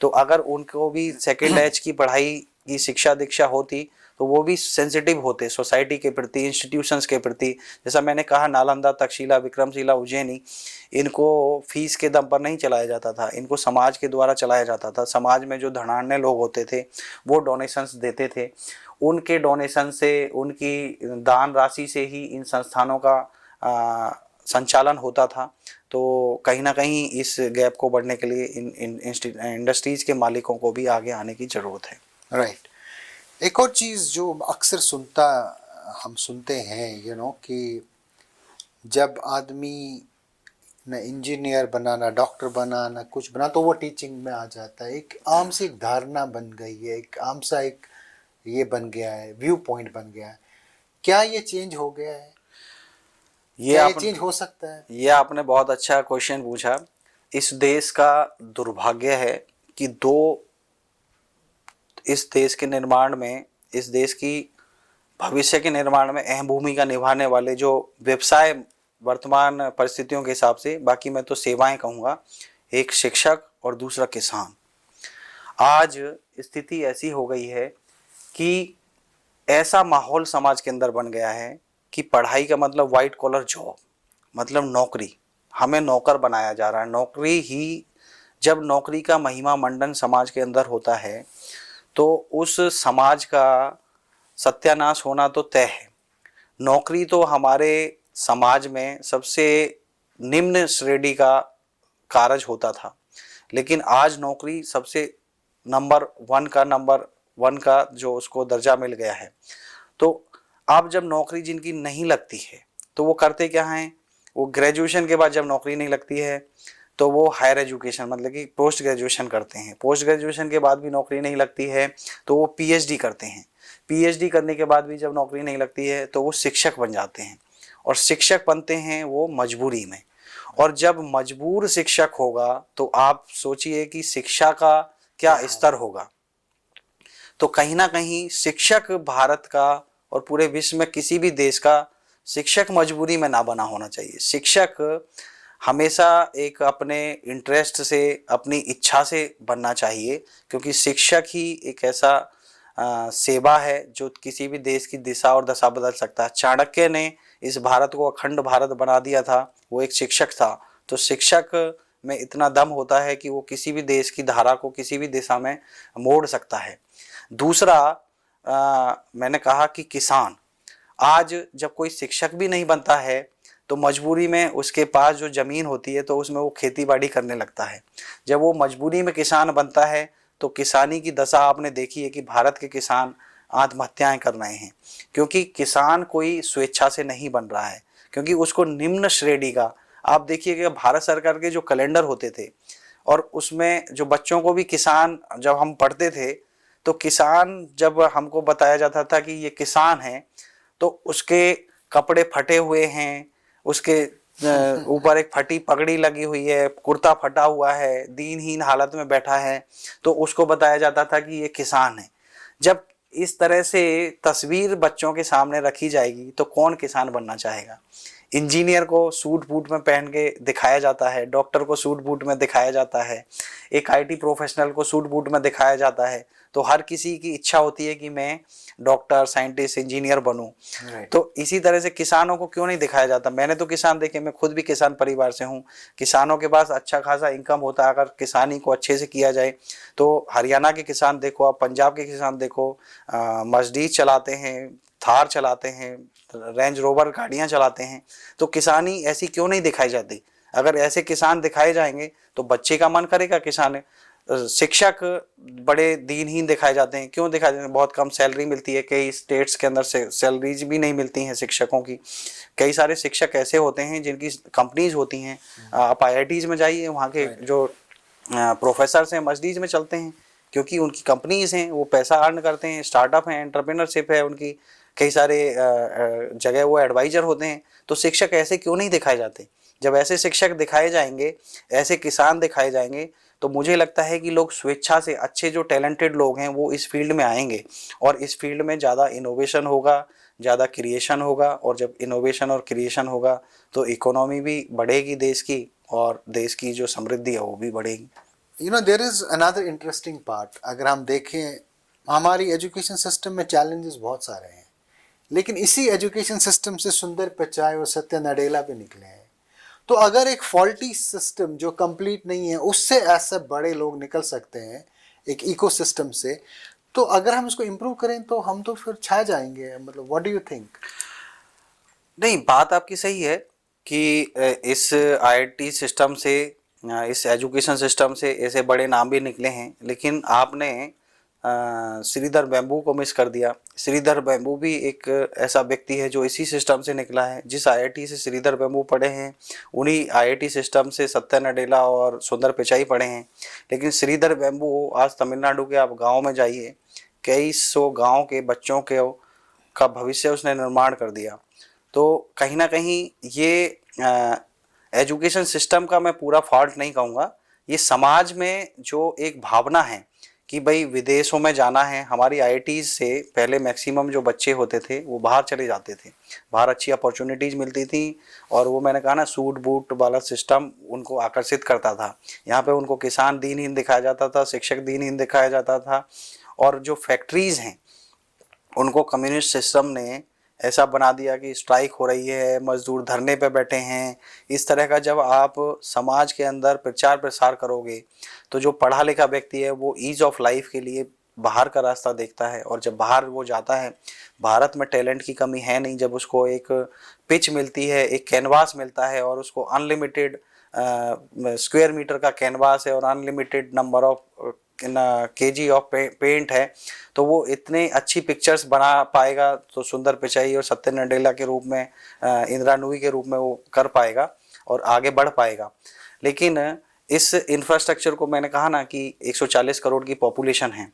तो अगर उनको भी सेकंड एच की पढ़ाई की शिक्षा दीक्षा होती तो वो भी सेंसिटिव होते सोसाइटी के प्रति, इंस्टीट्यूशंस के प्रति। जैसा मैंने कहा, नालंदा, तक्षशिला, विक्रमशिला, उज्जैनी, इनको फीस के दम पर नहीं चलाया जाता था, इनको समाज के द्वारा चलाया जाता था। समाज में जो धनाढ़ लोग होते थे वो डोनेशंस देते थे, उनके डोनेशन से, उनकी दान राशि से ही इन संस्थानों का संचालन होता था। तो कहीं ना कहीं इस गैप को बढ़ने के लिए इन इंडस्ट्रीज़ के मालिकों को भी आगे आने की ज़रूरत है। राइट। एक और चीज़ जो अक्सर हम सुनते हैं, कि जब आदमी ना इंजीनियर बना, ना डॉक्टर बना, ना कुछ बना, तो वो टीचिंग में आ जाता है। एक आम सी एक धारणा बन गई है, एक आम सा एक ये बन गया है, व्यू पॉइंट बन गया है। क्या ये चेंज हो गया है? ये क्या ये आप चेंज हो सकता है? ये आपने बहुत अच्छा क्वेश्चन पूछा। इस देश का दुर्भाग्य है कि इस देश के निर्माण में, इस देश की भविष्य के निर्माण में अहम भूमिका निभाने वाले जो व्यवसाय वर्तमान परिस्थितियों के हिसाब से, बाकी मैं तो सेवाएं कहूँगा, एक शिक्षक और दूसरा किसान। आज स्थिति ऐसी हो गई है कि ऐसा माहौल समाज के अंदर बन गया है कि पढ़ाई का मतलब वाइट कॉलर जॉब, मतलब नौकरी, हमें नौकर बनाया जा रहा है। नौकरी ही, जब नौकरी का महिमा मंडन समाज के अंदर होता है तो उस समाज का सत्यानाश होना तो तय है। नौकरी तो हमारे समाज में सबसे निम्न श्रेणी का कार्य होता था, लेकिन आज नौकरी सबसे नंबर वन का जो उसको दर्जा मिल गया है। तो अब जब नौकरी जिनकी नहीं लगती है तो वो करते क्या हैं, वो ग्रेजुएशन के बाद जब नौकरी नहीं लगती है तो वो हायर एजुकेशन मतलब कि पोस्ट ग्रेजुएशन करते हैं। पोस्ट ग्रेजुएशन के बाद भी नौकरी नहीं लगती है तो वो पीएचडी करते हैं। पीएचडी करने के बाद भी जब नौकरी नहीं लगती है तो वो शिक्षक बन जाते हैं, और शिक्षक बनते हैं वो मजबूरी में। और जब मजबूर शिक्षक होगा तो आप सोचिए कि शिक्षा का क्या स्तर होगा। तो कहीं ना कहीं शिक्षक भारत का और पूरे विश्व में किसी भी देश का शिक्षक मजबूरी में ना बना होना चाहिए। शिक्षक हमेशा एक अपने इंटरेस्ट से, अपनी इच्छा से बनना चाहिए, क्योंकि शिक्षक ही एक ऐसा सेवा है जो किसी भी देश की दिशा और दशा बदल सकता है। चाणक्य ने इस भारत को अखंड भारत बना दिया था, वो एक शिक्षक था। तो शिक्षक में इतना दम होता है कि वो किसी भी देश की धारा को किसी भी दिशा में मोड़ सकता है। दूसरा, मैंने कहा कि किसान, आज जब कोई शिक्षक भी नहीं बनता है तो मजबूरी में उसके पास जो ज़मीन होती है तो उसमें वो खेती बाड़ी करने लगता है। जब वो मजबूरी में किसान बनता है तो किसानी की दशा आपने देखी है कि भारत के किसान आत्महत्याएं कर रहे हैं, क्योंकि किसान कोई स्वेच्छा से नहीं बन रहा है, क्योंकि उसको निम्न श्रेणी का, आप देखिए भारत सरकार के जो कैलेंडर होते थे और उसमें जो बच्चों को भी किसान, जब हम पढ़ते थे तो किसान जब हमको बताया जाता था कि ये किसान है तो उसके कपड़े फटे हुए हैं, उसके ऊपर एक फटी पगड़ी लगी हुई है, कुर्ता फटा हुआ है, दीनहीन हालत में बैठा है, तो उसको बताया जाता था कि ये किसान है। जब इस तरह से तस्वीर बच्चों के सामने रखी जाएगी तो कौन किसान बनना चाहेगा। इंजीनियर को सूट बूट में पहन के दिखाया जाता है, डॉक्टर को सूट बूट में दिखाया जाता है, एक आईटी प्रोफेशनल को सूट बूट में दिखाया जाता है। तो हर किसी की इच्छा होती है कि मैं डॉक्टर, साइंटिस्ट, इंजीनियर बनूं। तो इसी तरह से किसानों को क्यों नहीं दिखाया जाता। मैंने तो किसान देखे, मैं खुद भी किसान परिवार से हूँ। किसानों के पास अच्छा खासा इनकम होता है अगर किसानी को अच्छे से किया जाए। तो हरियाणा के किसान देखो आप, पंजाब के किसान देखो, मर्सिडीज चलाते हैं, थार चलाते हैं, रेंज रोवर गाड़ियां चलाते हैं। तो किसानी ऐसी क्यों नहीं दिखाई जाती। अगर ऐसे किसान दिखाए जाएंगे तो बच्चे का मन करेगा किसान। शिक्षक बड़े दीनहीन दिखाए जाते हैं, क्यों दिखाए जाते हैं, बहुत कम सैलरी मिलती है। कई स्टेट्स के अंदर से सैलरीज भी नहीं मिलती हैं शिक्षकों की। कई सारे शिक्षक ऐसे होते हैं जिनकी कंपनीज होती हैं। आप आईआईटीज में जाइए, वहाँ के जो प्रोफेसर हैं मर्सिडीज में चलते हैं, क्योंकि उनकी कंपनीज हैं, वो पैसा अर्न करते हैं, स्टार्टअप है, एंटरप्रेन्योरशिप है उनकी। कई सारे जगह वो एडवाइजर होते हैं। तो शिक्षक ऐसे क्यों नहीं दिखाए जाते। जब ऐसे शिक्षक दिखाए जाएंगे, ऐसे किसान दिखाए जाएंगे, तो मुझे लगता है कि लोग स्वेच्छा से, अच्छे जो टैलेंटेड लोग हैं वो इस फील्ड में आएंगे, और इस फील्ड में ज़्यादा इनोवेशन होगा, ज़्यादा क्रिएशन होगा। और जब इनोवेशन और क्रिएशन होगा तो इकोनॉमी भी बढ़ेगी देश की, और देश की जो समृद्धि है वो भी बढ़ेगी। There is another interesting part. अगर हम देखें, हमारी एजुकेशन सिस्टम में चैलेंजेस बहुत सारे हैं, लेकिन इसी एजुकेशन सिस्टम से सुंदर पिचाई और सत्य नडेला पे निकले हैं। तो अगर एक फॉल्टी सिस्टम जो कंप्लीट नहीं है, उससे ऐसे बड़े लोग निकल सकते हैं एक इकोसिस्टम से, तो अगर हम इसको इम्प्रूव करें तो हम तो फिर छा जाएंगे। मतलब व्हाट डू यू थिंक? नहीं, बात आपकी सही है कि इस आईआईटी सिस्टम से, इस एजुकेशन सिस्टम से ऐसे बड़े नाम भी निकले हैं, लेकिन आपने श्रीधर बैम्बू को मिस कर दिया। श्रीधर बैम्बू भी एक ऐसा व्यक्ति है जो इसी सिस्टम से निकला है। जिस आईआईटी से श्रीधर बैम्बू पढ़े हैं उन्हीं आईआईटी सिस्टम से सत्या नडेला और सुंदर पिचाई पढ़े हैं। लेकिन श्रीधर बैम्बू आज तमिलनाडु के आप गाँव में जाइए, कई सौ गाँव के बच्चों के का भविष्य उसने निर्माण कर दिया। तो कहीं ना कहीं ये एजुकेशन सिस्टम का मैं पूरा फॉल्ट नहीं कहूँगा, ये समाज में जो एक भावना है कि भाई विदेशों में जाना है। हमारी आईआईटीज से पहले मैक्सिमम जो बच्चे होते थे वो बाहर चले जाते थे, बाहर अच्छी अपॉर्चुनिटीज़ मिलती थी और वो मैंने कहा ना सूट बूट वाला सिस्टम उनको आकर्षित करता था। यहाँ पे उनको किसान दीनहीन दिखाया जाता था, शिक्षक दीनहीन दिखाया जाता था और जो फैक्ट्रीज़ हैं उनको कम्युनिस्ट सिस्टम ने ऐसा बना दिया कि स्ट्राइक हो रही है, मजदूर धरने पे बैठे हैं। इस तरह का जब आप समाज के अंदर प्रचार प्रसार करोगे तो जो पढ़ा लिखा व्यक्ति है वो ईज ऑफ लाइफ के लिए बाहर का रास्ता देखता है और जब बाहर वो जाता है, भारत में टैलेंट की कमी है नहीं, जब उसको एक पिच मिलती है, एक कैनवास मिलता है और उसको अनलिमिटेड स्क्वायर मीटर का कैनवास है और unlimited number of KG of paint है, तो वो इतने अच्छी पिक्चर्स बना पाएगा तो सुंदर पिचाई और सत्या नडेला के रूप में, इंदिरा नूई के रूप में वो कर पाएगा और आगे बढ़ पाएगा। लेकिन इस इंफ्रास्ट्रक्चर को मैंने कहा ना कि 140 करोड़ की पॉपुलेशन है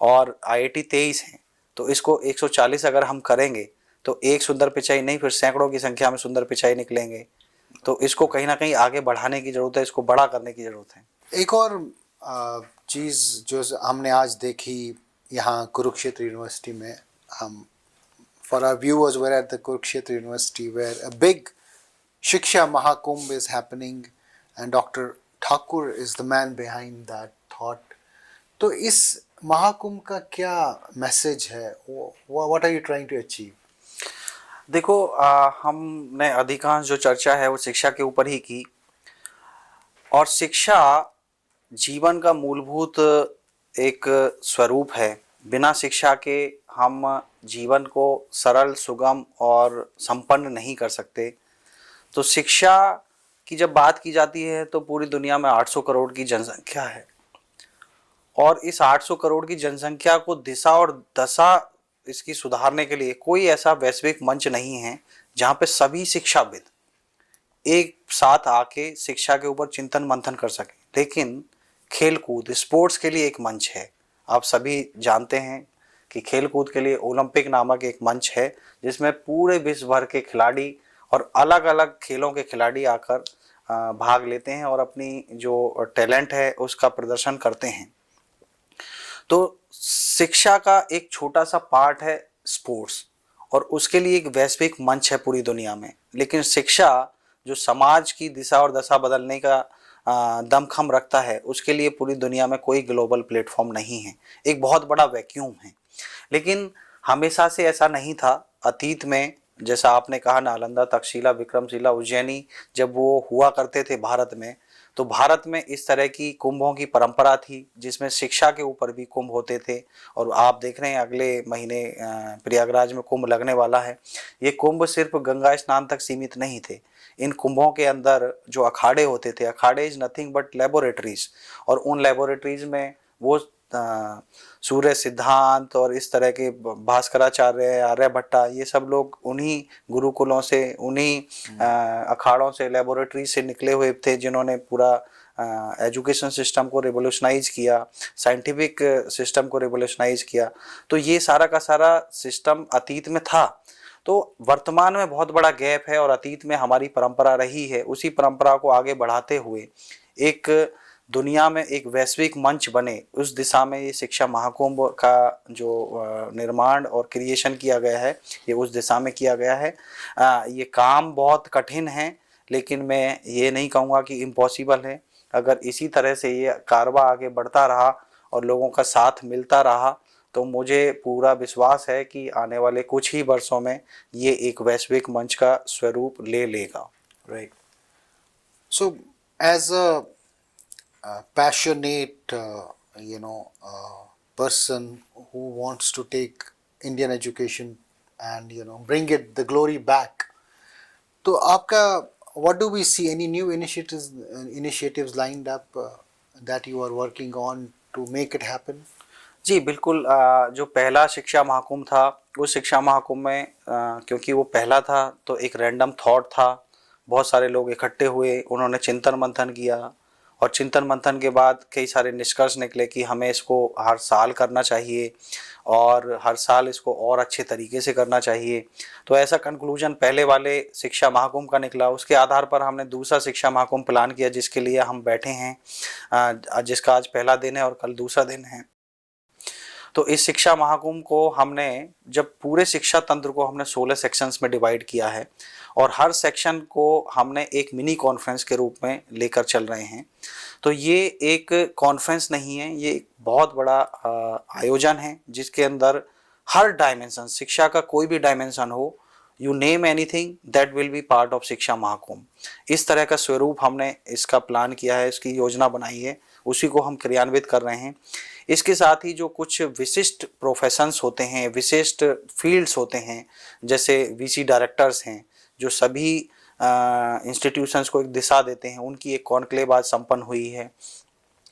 और आईआईटी 23 है, तो इसको 140 अगर हम करेंगे तो एक सुंदर पिचाई नहीं फिर सैकड़ों की संख्या में सुंदर पिचाई निकलेंगे। तो इसको कहीं ना कहीं आगे बढ़ाने की ज़रूरत है, इसको बड़ा करने की ज़रूरत है। एक और चीज़ जो हमने आज देखी यहाँ कुरुक्षेत्र यूनिवर्सिटी में, हम for our viewers we're at the Kurukshetra University where a big shiksha Mahakumbh is happening and doctor Thakur is the man behind that thought. तो इस महाकुंभ का क्या मैसेज है, what are you trying to achieve? देखो, हमने अधिकांश जो चर्चा है वो शिक्षा के ऊपर ही की और शिक्षा जीवन का मूलभूत एक स्वरूप है। बिना शिक्षा के हम जीवन को सरल, सुगम और संपन्न नहीं कर सकते। तो शिक्षा की जब बात की जाती है तो पूरी दुनिया में 800 करोड़ की जनसंख्या है और इस 800 करोड़ की जनसंख्या को दिशा और दशा इसकी सुधारने के लिए कोई ऐसा वैश्विक मंच नहीं है जहाँ पे सभी शिक्षाविद एक साथ आके शिक्षा के ऊपर चिंतन मंथन कर सकें। लेकिन खेलकूद, स्पोर्ट्स के लिए एक मंच है। आप सभी जानते हैं कि खेलकूद के लिए ओलंपिक नामक एक मंच है जिसमें पूरे विश्व भर के खिलाड़ी और अलग अलग खेलों के खिलाड़ी आकर भाग लेते हैं और अपनी जो टैलेंट है उसका प्रदर्शन करते हैं। तो शिक्षा का एक छोटा सा पार्ट है स्पोर्ट्स और उसके लिए एक वैश्विक मंच है पूरी दुनिया में। लेकिन शिक्षा जो समाज की दिशा और दशा बदलने का दमखम रखता है उसके लिए पूरी दुनिया में कोई ग्लोबल प्लेटफॉर्म नहीं है, एक बहुत बड़ा वैक्यूम है। लेकिन हमेशा से ऐसा नहीं था। अतीत में जैसा आपने कहा नालंदा, तक्षशिला, विक्रमशिला, उज्जैनी जब वो हुआ करते थे भारत में, तो भारत में इस तरह की कुंभों की परंपरा थी जिसमें शिक्षा के ऊपर भी कुंभ होते थे। और आप देख रहे हैं अगले महीने प्रयागराज में कुंभ लगने वाला है। ये कुंभ सिर्फ गंगा स्नान तक सीमित नहीं थे। इन कुंभों के अंदर जो अखाड़े होते थे, अखाड़े इज नथिंग बट लेबोरेटरीज, और उन लेबोरेटरीज में वो सूर्य सिद्धांत और इस तरह के भास्कराचार्य, आर्यभट्टा, ये सब लोग उन्हीं गुरुकुलों से, उन्हीं अखाड़ों से, लेबोरेटरी से निकले हुए थे जिन्होंने पूरा एजुकेशन सिस्टम को रिवोल्यूशनाइज किया, साइंटिफिक सिस्टम को रिवोल्यूशनाइज किया। तो ये सारा का सारा सिस्टम अतीत में था। तो वर्तमान में बहुत बड़ा गैप है और अतीत में हमारी परंपरा रही है, उसी परंपरा को आगे बढ़ाते हुए एक दुनिया में एक वैश्विक मंच बने, उस दिशा में ये शिक्षा महाकुंभ का जो निर्माण और क्रिएशन किया गया है, ये उस दिशा में किया गया है। ये काम बहुत कठिन है लेकिन मैं ये नहीं कहूँगा कि इम्पॉसिबल है। अगर इसी तरह से ये कारवा आगे बढ़ता रहा और लोगों का साथ मिलता रहा तो मुझे पूरा विश्वास है कि आने वाले कुछ ही वर्षों में ये एक वैश्विक मंच का स्वरूप ले लेगा। Right. So as a passionate person who wants to take Indian education and bring it the glory back, तो आपका what do we see, any new initiatives lined up that you are working on to make it happen? जी बिल्कुल। जो पहला शिक्षा महाकुंभ था, उस शिक्षा महाकुंभ में क्योंकि वो पहला था तो एक रैंडम थॉट था। बहुत सारे लोग इकट्ठे हुए, उन्होंने चिंतन मंथन किया और चिंतन मंथन के बाद कई सारे निष्कर्ष निकले कि हमें इसको हर साल करना चाहिए और हर साल इसको और अच्छे तरीके से करना चाहिए। तो ऐसा कंक्लूजन पहले वाले शिक्षा महाकुंभ का निकला। उसके आधार पर हमने दूसरा शिक्षा महाकुंभ प्लान किया, जिसके लिए हम बैठे हैं, जिसका आज पहला दिन है और कल दूसरा दिन है। तो इस शिक्षा महाकुंभ को हमने, जब पूरे शिक्षा तंत्र को हमने 16 सेक्शंस में डिवाइड किया है और हर सेक्शन को हमने एक मिनी कॉन्फ्रेंस के रूप में लेकर चल रहे हैं। तो ये एक कॉन्फ्रेंस नहीं है, ये एक बहुत बड़ा आयोजन है जिसके अंदर हर डायमेंशन, शिक्षा का कोई भी डायमेंशन हो, you name anything that will be part of शिक्षा महाकुंभ। इस तरह का स्वरूप हमने इसका प्लान किया है, इसकी योजना बनाई है, उसी को हम क्रियान्वित कर रहे हैं। इसके साथ ही जो कुछ विशिष्ट प्रोफेशंस होते हैं, विशिष्ट फील्ड्स होते हैं, जैसे वीसी डायरेक्टर्स हैं जो सभी इंस्टीट्यूशंस को एक दिशा देते हैं, उनकी एक कॉन्क्लेव आज संपन्न हुई है।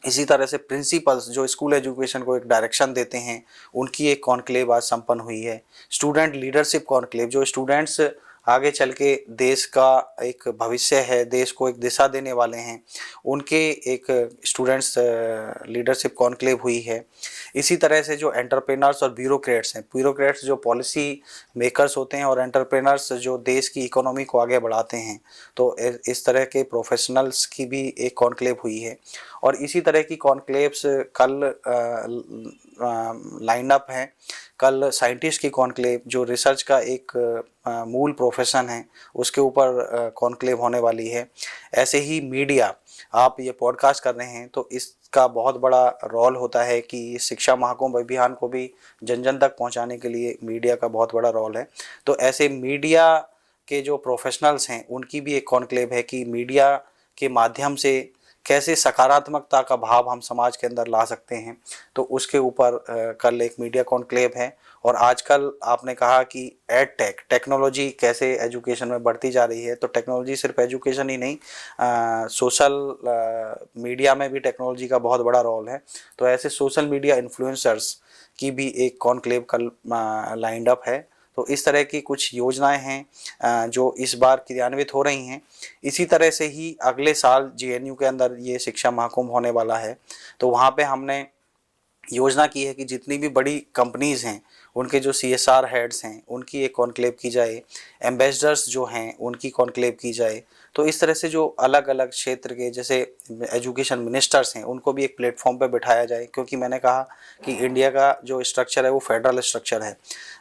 इसी तरह से प्रिंसिपल्स जो स्कूल एजुकेशन को एक डायरेक्शन देते हैं, उनकी एक कॉन्क्लेव आज संपन्न हुई है। स्टूडेंट लीडरशिप कॉन्क्लेव, जो स्टूडेंट्स आगे चल के देश का एक भविष्य है, देश को एक दिशा देने वाले हैं, उनके एक स्टूडेंट्स लीडरशिप कॉन्क्लेव हुई है। इसी तरह से जो एंटरप्रेनर्स और ब्यूरोक्रेट्स हैं, ब्यूरोक्रेट्स जो पॉलिसी मेकर्स होते हैं और एंटरप्रेनर्स जो देश की इकोनॉमी को आगे बढ़ाते हैं, तो इस तरह के प्रोफेशनल्स की भी एक कॉन्क्लेव हुई है। और इसी तरह की कॉन्क्लेव्स कल लाइन अप हैं। कल साइंटिस्ट की कॉन्क्लेव, जो रिसर्च का एक मूल प्रोफेशन है, उसके ऊपर कॉन्क्लेव होने वाली है। ऐसे ही मीडिया, आप ये पॉडकास्ट कर रहे हैं तो इसका बहुत बड़ा रोल होता है कि शिक्षा महाकुंभ अभियान को भी जन जन तक पहुंचाने के लिए मीडिया का बहुत बड़ा रोल है। तो ऐसे मीडिया के जो प्रोफेशनल्स हैं, उनकी भी एक कॉन्क्लेव है कि मीडिया के माध्यम से कैसे सकारात्मकता का भाव हम समाज के अंदर ला सकते हैं। तो उसके ऊपर कल एक मीडिया कॉन्क्लेव है। और आजकल आपने कहा कि एड टेक, टेक्नोलॉजी कैसे एजुकेशन में बढ़ती जा रही है, तो टेक्नोलॉजी सिर्फ एजुकेशन ही नहीं, सोशल मीडिया में भी टेक्नोलॉजी का बहुत बड़ा रोल है। तो ऐसे सोशल मीडिया इन्फ्लुएंसर्स की भी एक कॉन्क्लेव कल लाइंड अप है। तो इस तरह की कुछ योजनाएं हैं जो इस बार क्रियान्वित हो रही हैं। इसी तरह से ही अगले साल जेएनयू के अंदर ये शिक्षा महाकुंभ होने वाला है। तो वहाँ पे हमने योजना की है कि जितनी भी बड़ी कंपनीज़ हैं, उनके जो सीएसआर हेड्स हैं, उनकी एक कॉन्क्लेव की जाए, एम्बेसडर्स जो हैं उनकी कॉन्क्लेव की जाए। तो इस तरह से जो अलग अलग क्षेत्र के जैसे एजुकेशन मिनिस्टर्स हैं, उनको भी एक प्लेटफॉर्म पे बिठाया जाए, क्योंकि मैंने कहा कि इंडिया का जो स्ट्रक्चर है वो फेडरल स्ट्रक्चर है।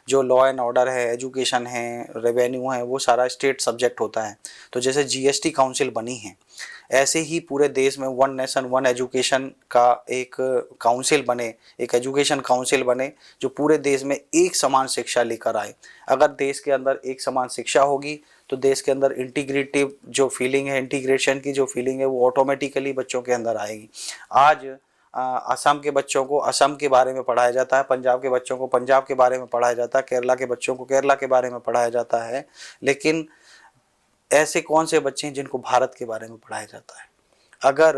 जो लॉ एंड ऑर्डर है, एजुकेशन है, रेवेन्यू है, वो सारा स्टेट सब्जेक्ट होता है। तो जैसे जीएसटी काउंसिल बनी है, ऐसे ही पूरे देश में वन नेशन वन एजुकेशन का एक काउंसिल बने, एक एजुकेशन काउंसिल बने जो पूरे देश में एक समान शिक्षा लेकर आए। अगर देश के अंदर एक समान शिक्षा होगी तो देश के अंदर इंटीग्रेटिव जो फीलिंग है, इंटीग्रेशन की जो फीलिंग है, वो ऑटोमेटिकली बच्चों के अंदर आएगी। आज असम के बच्चों को असम के बारे में पढ़ाया जाता है, पंजाब के बच्चों को पंजाब के बारे में पढ़ाया जाता है, केरला के बच्चों को केरला के बारे में पढ़ाया जाता है। लेकिन ऐसे कौन से बच्चे हैं जिनको भारत के बारे में पढ़ाया जाता है? अगर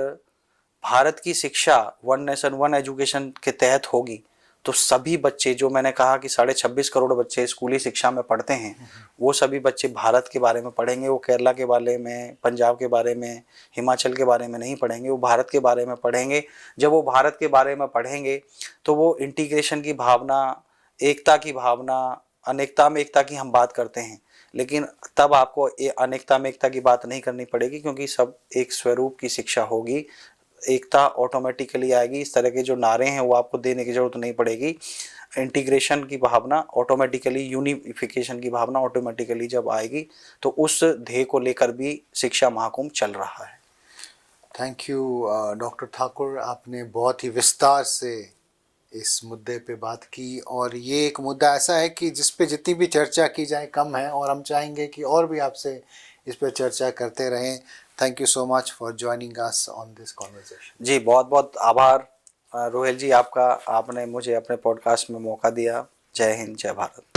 भारत की शिक्षा वन नेशन वन एजुकेशन के तहत होगी तो सभी बच्चे, जो मैंने कहा कि 26.5 करोड़ बच्चे स्कूली शिक्षा में पढ़ते हैं, वो सभी बच्चे भारत के बारे में पढ़ेंगे। वो केरला के बारे में, पंजाब के बारे में, हिमाचल के बारे में नहीं पढ़ेंगे, वो भारत के बारे में पढ़ेंगे। जब वो भारत के बारे में पढ़ेंगे तो वो इंटीग्रेशन की भावना, एकता की भावना, अनेकता में एकता की हम बात करते हैं, लेकिन तब आपको अनेकता में एकता की बात नहीं करनी पड़ेगी, क्योंकि सब एक स्वरूप की शिक्षा होगी, एकता ऑटोमेटिकली आएगी। इस तरह के जो नारे हैं वो आपको देने की जरूरत नहीं पड़ेगी। इंटीग्रेशन की भावना ऑटोमेटिकली, यूनिफिकेशन की भावना ऑटोमेटिकली जब आएगी, तो उस ध्येय को लेकर भी शिक्षा महाकुंभ चल रहा है। थैंक यू डॉक्टर ठाकुर, आपने बहुत ही विस्तार से इस मुद्दे पे बात की। और ये एक मुद्दा ऐसा है कि जिस पे जितनी भी चर्चा की जाए कम है, और हम चाहेंगे कि और भी आपसे इस पर चर्चा करते रहें। Thank you so much for joining us on this conversation. जी बहुत बहुत आभार रोहिल जी आपका, आपने मुझे अपने पॉडकास्ट में मौका दिया। जय हिंद, जय भारत।